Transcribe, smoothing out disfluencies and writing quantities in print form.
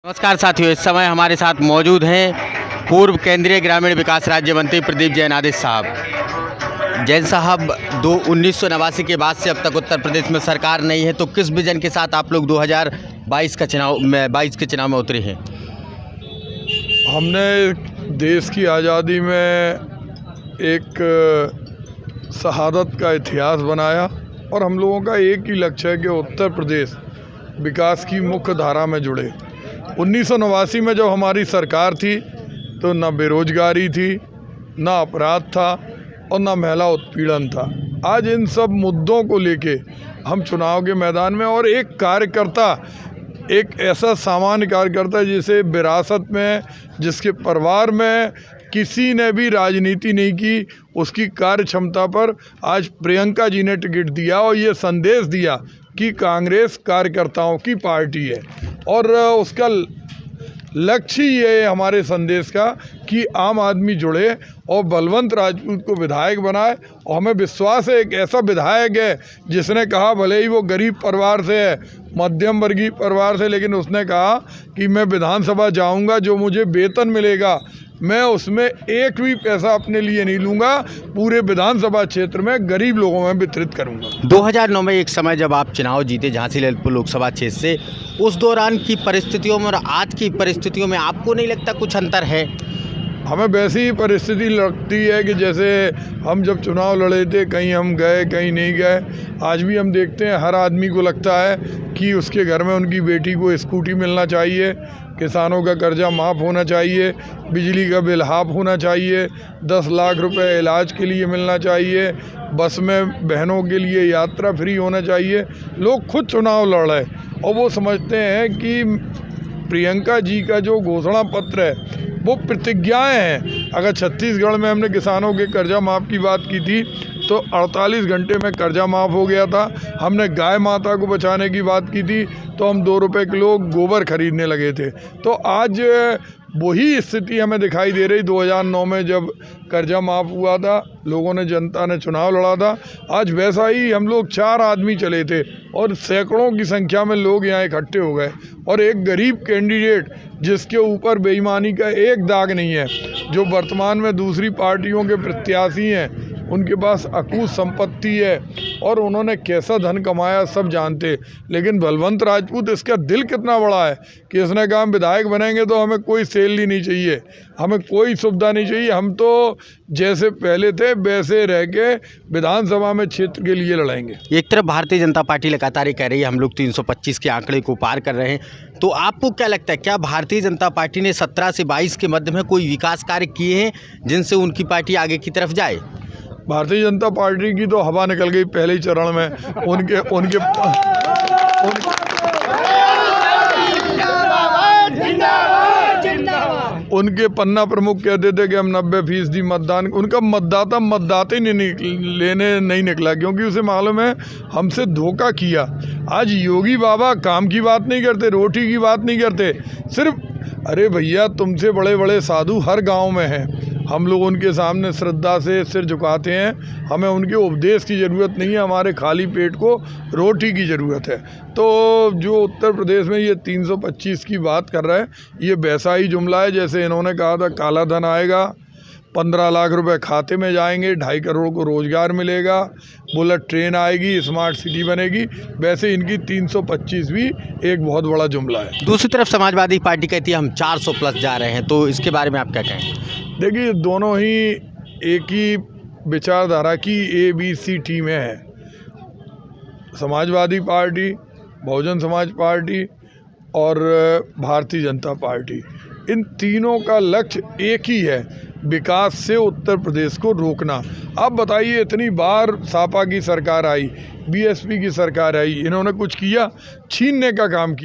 नमस्कार साथियों, इस समय हमारे साथ मौजूद हैं पूर्व केंद्रीय ग्रामीण विकास राज्य मंत्री प्रदीप जैनादेश साहब। जैन साहब, 1989 के बाद से अब तक उत्तर प्रदेश में सरकार नहीं है, तो किस विजन के साथ आप लोग 2022 के चुनाव में उतरे हैं? हमने देश की आज़ादी में एक शहादत का इतिहास बनाया और हम लोगों का एक ही लक्ष्य है कि उत्तर प्रदेश विकास की मुख्य धारा में जुड़े। 1989 में जब हमारी सरकार थी तो ना बेरोजगारी थी, ना अपराध था और ना महिला उत्पीड़न था। आज इन सब मुद्दों को लेके हम चुनाव के मैदान में, और एक कार्यकर्ता, एक ऐसा सामान्य कार्यकर्ता जिसे विरासत में, जिसके परिवार में किसी ने भी राजनीति नहीं की, उसकी कार्य क्षमता पर आज प्रियंका जी ने टिकट दिया और ये संदेश दिया कि कांग्रेस कार्यकर्ताओं की पार्टी है। और उसका लक्ष्य ये है हमारे संदेश का कि आम आदमी जुड़े और बलवंत राजपूत को विधायक बनाए। और हमें विश्वास है एक ऐसा विधायक है जिसने कहा, भले ही वो गरीब परिवार से है, मध्यम वर्गीय परिवार से, लेकिन उसने कहा कि मैं विधानसभा जाऊंगा, जो मुझे वेतन मिलेगा मैं उसमें एक भी पैसा अपने लिए नहीं लूँगा, पूरे विधानसभा क्षेत्र में गरीब लोगों में वितरित करूँगा। 2009 में एक समय जब आप चुनाव जीते झांसी ललितपुर लोकसभा क्षेत्र से, उस दौरान की परिस्थितियों में और आज की परिस्थितियों में आपको नहीं लगता कुछ अंतर है? हमें वैसी ही परिस्थिति लगती है कि जैसे हम जब चुनाव लड़े थे, कहीं हम गए कहीं नहीं गए। आज भी हम देखते हैं हर आदमी को लगता है कि उसके घर में उनकी बेटी को स्कूटी मिलना चाहिए, किसानों का कर्जा माफ़ होना चाहिए, बिजली का बिल हाफ होना चाहिए, 10 लाख रुपए इलाज के लिए मिलना चाहिए, बस में बहनों के लिए यात्रा फ्री होना चाहिए। लोग खुद चुनाव लड़ रहे हैं और वो समझते हैं कि प्रियंका जी का जो घोषणा पत्र है वो प्रतिज्ञाएं हैं। अगर छत्तीसगढ़ में हमने किसानों के कर्जा माफ़ की बात की थी तो 48 घंटे में कर्जा माफ़ हो गया था। हमने गाय माता को बचाने की बात की थी तो हम 2 रुपये किलो गोबर खरीदने लगे थे। तो आज वही स्थिति हमें दिखाई दे रही। 2009 में जब कर्जा माफ़ हुआ था, लोगों ने, जनता ने चुनाव लड़ा था, आज वैसा ही हम लोग 4 आदमी चले थे और सैकड़ों की संख्या में लोग यहाँ इकट्ठे हो गए। और एक गरीब कैंडिडेट जिसके ऊपर बेईमानी का एक दाग नहीं है, जो वर्तमान में दूसरी पार्टियों के प्रत्याशी हैं, उनके पास अकूत संपत्ति है और उन्होंने कैसा धन कमाया सब जानते। लेकिन बलवंत राजपूत, इसका दिल कितना बड़ा है कि इसने कहा हम विधायक बनेंगे तो हमें कोई सैलरी नहीं चाहिए, हमें कोई सुविधा नहीं चाहिए, हम तो जैसे पहले थे वैसे रह के विधानसभा में क्षेत्र के लिए लड़ेंगे। एक तरफ भारतीय जनता पार्टी लगातार ये कह रही है हम लोग 325 के आंकड़े को पार कर रहे हैं, तो आपको क्या लगता है, क्या भारतीय जनता पार्टी ने 17 से 22 के मध्य में कोई विकास कार्य किए हैं जिनसे उनकी पार्टी आगे की तरफ जाए? भारतीय जनता पार्टी की तो हवा निकल गई पहले ही चरण में। उनके पन्ना प्रमुख कहते थे कि हम 90% मतदान, उनका मतदाता ही लेने नहीं निकला, क्योंकि उसे मालूम है हमसे धोखा किया। आज योगी बाबा काम की बात नहीं करते, रोटी की बात नहीं करते, सिर्फ अरे भैया तुमसे बड़े बड़े साधु हर गांव में हैं, हम लोग उनके सामने श्रद्धा से सिर झुकाते हैं, हमें उनके उपदेश की ज़रूरत नहीं है, हमारे खाली पेट को रोटी की ज़रूरत है। तो जो उत्तर प्रदेश में ये 325 की बात कर रहा है, ये वैसा ही जुमला है जैसे इन्होंने कहा था काला धन आएगा, 15 लाख रुपए खाते में जाएंगे, 2.5 करोड़ को रोज़गार मिलेगा, बुलेट ट्रेन आएगी, स्मार्ट सिटी बनेगी। वैसे इनकी 325 भी एक बहुत बड़ा जुमला है। दूसरी तरफ समाजवादी पार्टी कहती है हम 400 प्लस जा रहे हैं, तो इसके बारे में आप क्या कहें? देखिए, दोनों ही एक ही विचारधारा की ABC टीमें हैं। समाजवादी पार्टी, बहुजन समाज पार्टी और भारतीय जनता पार्टी, इन तीनों का लक्ष्य एक ही है, विकास से उत्तर प्रदेश को रोकना। आप बताइए, इतनी बार सपा की सरकार आई, BSP की सरकार आई, इन्होंने कुछ किया? छीनने का काम किया।